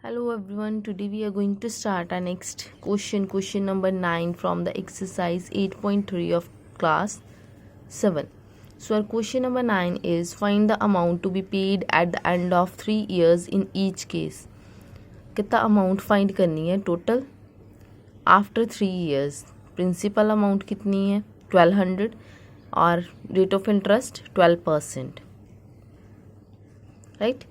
Hello everyone, today we are going to start our next question number 9 from the exercise 8.3 of class 7. So our question number 9 is find the amount to be paid at the end of 3 years in each case. कितना amount find करनी है total after 3 years. Principal amount कितनी है 1200 और rate of interest 12%. Right,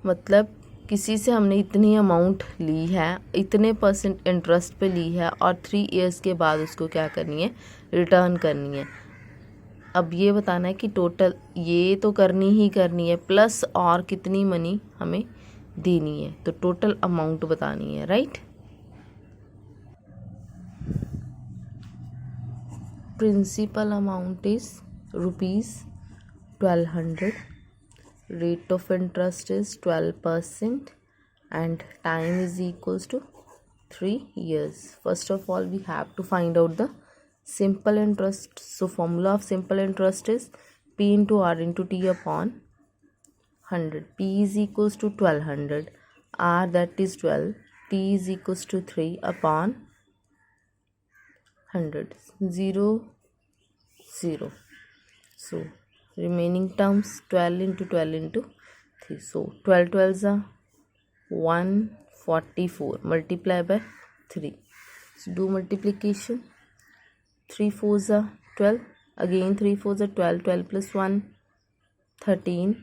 मतलब किसी से हमने इतनी अमाउंट ली है, इतने % इंटरेस्ट पे ली है और 3 years के बाद उसको क्या करनी है, रिटर्न करनी है. अब ये बताना है कि टोटल ये तो करनी ही करनी है प्लस और कितनी मनी हमें देनी है, तो टोटल अमाउंट बतानी है. Right, principal amount is ₹1200. Rate of interest is 12% and time is equals to 3 years. First of all, we have to find out the simple interest. So formula of simple interest is P into R into T upon 100. P is equals to 1200. R, that is 12. T is equals to 3 upon 100. 0, 0. So remaining terms 12 into 12 into 3. So 12 12s are 144. Multiply by 3. So do multiplication. 3 4s are 12. Again 3 4s are 12. 12 plus 1 13.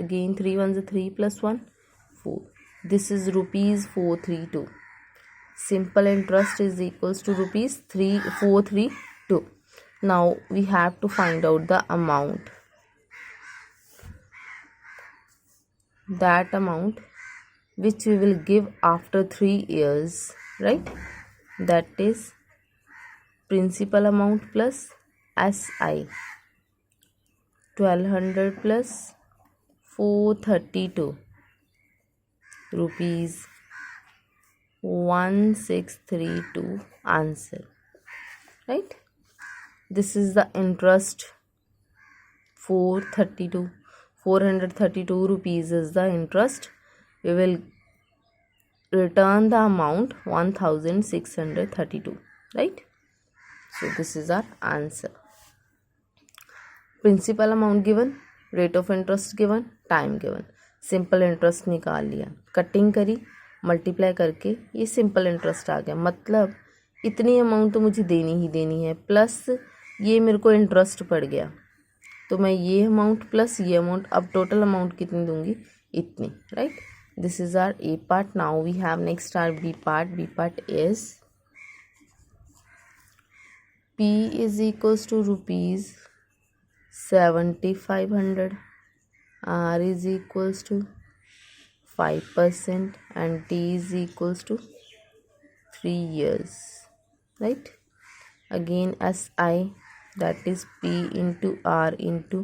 Again 3 1s are 3 plus 1 4. This is rupees 432. Simple interest is equals to rupees 432. Now we have to find out the amount. That amount which we will give after 3 years, right? That is principal amount plus SI. 1200 plus 432 rupees 1632 answer. Right? This is the interest 432 rupees is the interest. We will return the amount 1632. Right? So this is our answer. Principal amount given, rate of interest given, time given. Simple interest निकाल लिया, cutting करी, multiply करके ये simple interest आ गया. मतलब इतनी amount तो मुझे देनी ही देनी है, प्लस ये मेरे को इंटरेस्ट पड़ गया, तो मैं ये अमाउंट प्लस ये अमाउंट, अब टोटल अमाउंट कितनी दूंगी, इतनी. Right, this is our A part. Now we have next our B part. B part is P is equals to rupees 7500. R is equals to 5% and T is equals to 3 years. Right, again SI, that is P into R into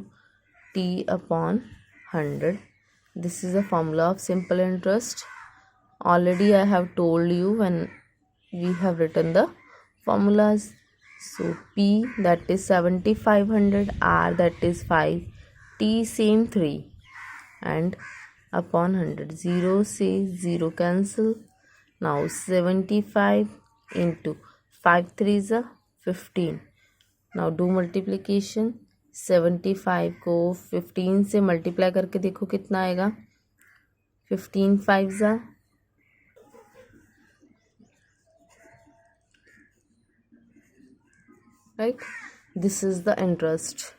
T upon 100. This is a formula of simple interest. Already I have told you when we have written the formulas. So P, that is 7500, R, that is 5, T same 3 and upon 100. 0 से 0 cancel. Now 75 into 5 3s are 15. Now do multiplication. 75 को 15 से multiply करके देखो कितना आएगा. 15 5s are right. This is the interest.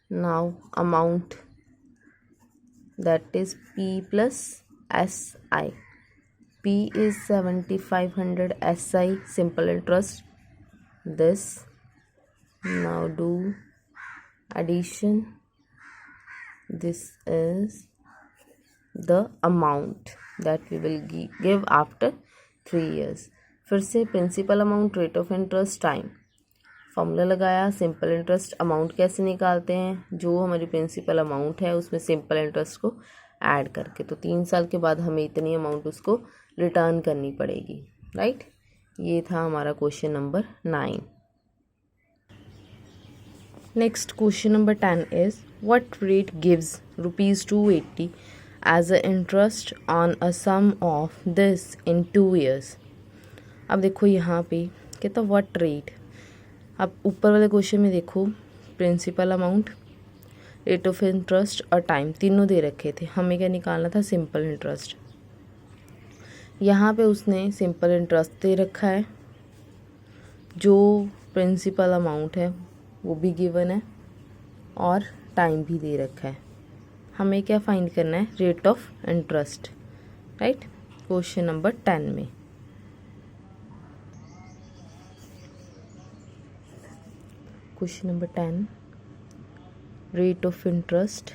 Now amount, that is P plus SI. P is 7500, SI simple interest. This, now do addition. This is the amount that we will give after 3 years. फिर से principal amount, rate of interest, time. Formula लगाया. Simple interest amount कैसे निकालते हैं, जो हमारी principal amount है उसमें सिंपल इंटरेस्ट को ऐड करके, तो 3 साल के बाद हमें इतनी अमाउंट उसको रिटर्न करनी पड़ेगी. राइट, ये था हमारा question number 9. Next question number 10 is what rate gives ₹280 as a interest on a sum of this in 2 years। अब देखो यहाँ पे कहता व्हाट रेट। अब ऊपर वाले क्वेश्चन में देखो principal amount, rate of interest और टाइम तीनों दे रखे थे, हमें क्या निकालना था, सिंपल इंटरेस्ट। यहाँ पे उसने सिंपल इंटरेस्ट दे रखा है, जो प्रिंसिपल अमाउंट है वो भी गिवन है और टाइम भी दे रखा है। हमें क्या फाइंड करना है, rate of interest, right. Question number 10 में question number 10, rate of interest,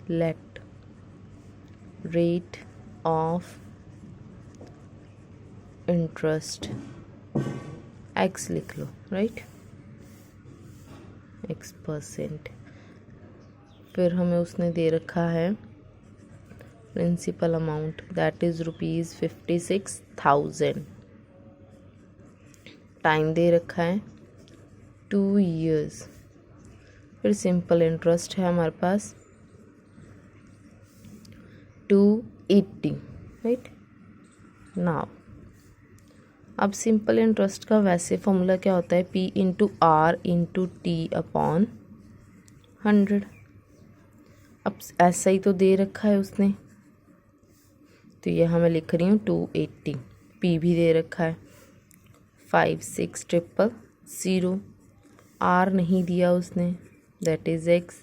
let rate of interest X लिख लो, राइट, x%। फिर हमें उसने दे रखा है principal amount that is ₹56,000, time दे रखा है 2 years। फिर सिंपल इंटरेस्ट है हमारे पास 280, राइट। नाउ अब सिंपल इंटरेस्ट का वैसे फॉर्मूला क्या होता है, P/R/T/100। अब ऐसा ही तो दे रखा है उसने, तो ये मैं लिख रही हूँ 280। P भी दे रखा है 56,000। R नहीं दिया उसने, दैट इज़ X।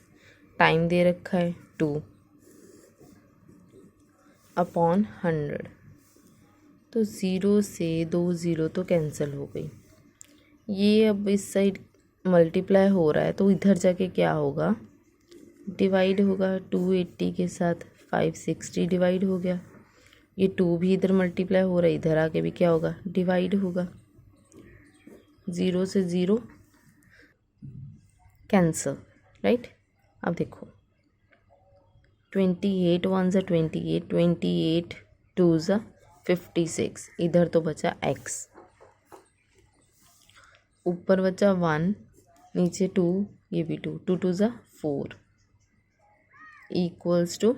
टाइम दे रखा है 2/100। तो 0 से 2 0 तो कैंसिल हो गई। ये अब इस साइड मल्टीप्लाई हो रहा है तो इधर जाके क्या होगा, डिवाइड होगा। 280 के साथ 560 डिवाइड हो गया। ये 2 भी इधर मल्टीप्लाई हो रहा है, इधर आके भी क्या होगा, डिवाइड होगा। 0 से 0 कैंसिल, राइट। अब देखो 28 1 ज़ा 28, 28 2 ज़ा 56, इधर तो बचा x, ऊपर बचा 1, नीचे 2, ये भी 2, 2 2 ज़ा 4 इक्वल्स टू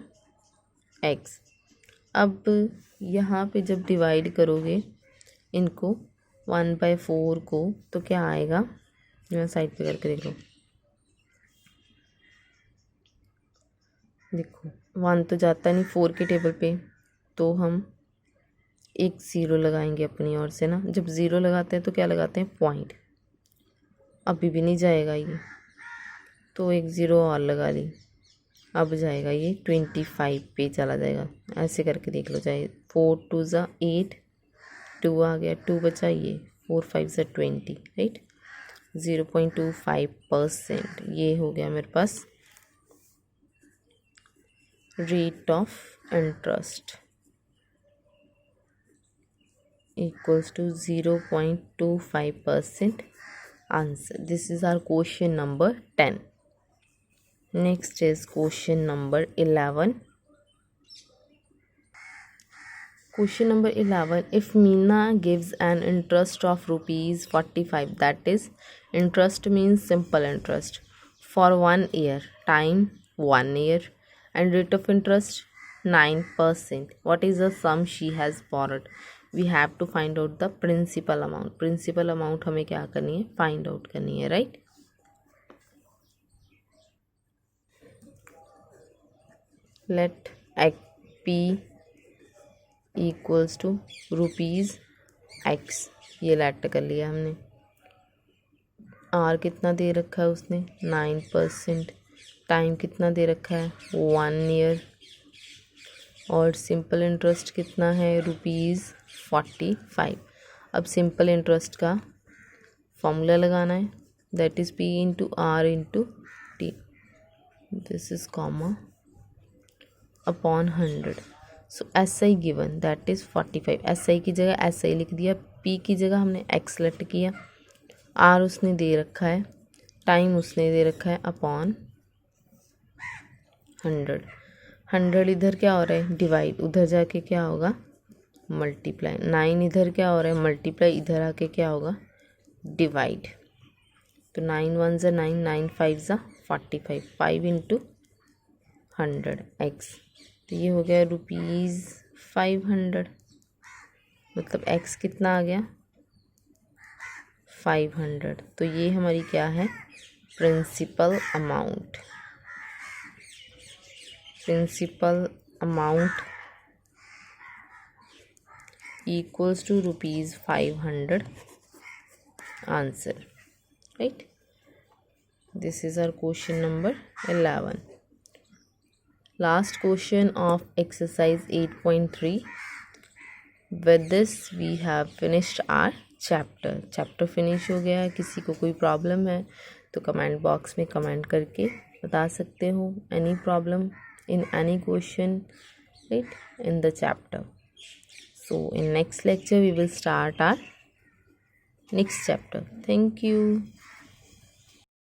x। अब यहाँ पे जब डिवाइड करोगे इनको 1/4 को, तो क्या आएगा, मैं साइड पे करके देख लो। देखो 1 तो जाता नहीं 4 के टेबल पे, तो हम एक 0 लगाएंगे अपनी ओर से ना। जब 0 लगाते हैं तो क्या लगाते हैं, पॉइंट। अभी भी नहीं जाएगा ये, तो एक 0 और लगा ली, अब जाएगा ये 25 पे चला जाएगा। ऐसे करके देख लो, चाहे 4 2 ज़ा 8, 2 आ गया, 2 बचा, ये 4 5 ज़ा 20, राइट। 0.25% ये हो गया मेरे पास rate of interest equals to 0.25% answer. This is our question number 10. Next is question number 11. Question number 11, if Meena gives an interest of ₹45, that is interest means simple interest, for 1 year, time 1 year, and rate of interest 9%, what is the sum she has borrowed? We have to find out the principal amount. Principal amount हमें क्या करनी है, find out करनी है, right? Let P equals to ₹X, ये late कर लिया हमने। R कितना दे रखा है उसने, 9%। टाइम कितना दे रखा है, 1 year। और सिंपल इंटरेस्ट कितना है, ₹45। अब सिंपल इंटरेस्ट का फॉर्मूला लगाना है, that is P/R/T, this is comma upon 100। So SI given that is 45। SI की जगह SI लिख दिया, P की जगह हमने X लेट किया, R उसने दे रखा है, टाइम उसने दे रखा है, अपॉन 100। 100 इधर क्या हो रहा है, डिवाइड, उधर जाके क्या होगा, मल्टीप्लाई। 9 इधर क्या हो रहा है, मल्टीप्लाई, इधर आके क्या होगा, डिवाइड। तो 9 1 ज़ा 9, 9 5 ज़ा 45, 5 × 500 x, तो ये हो गया ₹500, मतलब x कितना आ गया 500। तो ये हमारी क्या है principal amount. Principal amount equals to ₹500 answer, right? This is our question number 11. Last question of exercise 8.3. With this we have finished our chapter finish हो गया है। किसी को कोई प्रॉब्लम है तो कमेंट बॉक्स में कमेंट करके बता सकते हो, any problem in any question, right, in the chapter. So in next lecture we will start our next chapter. Thank you.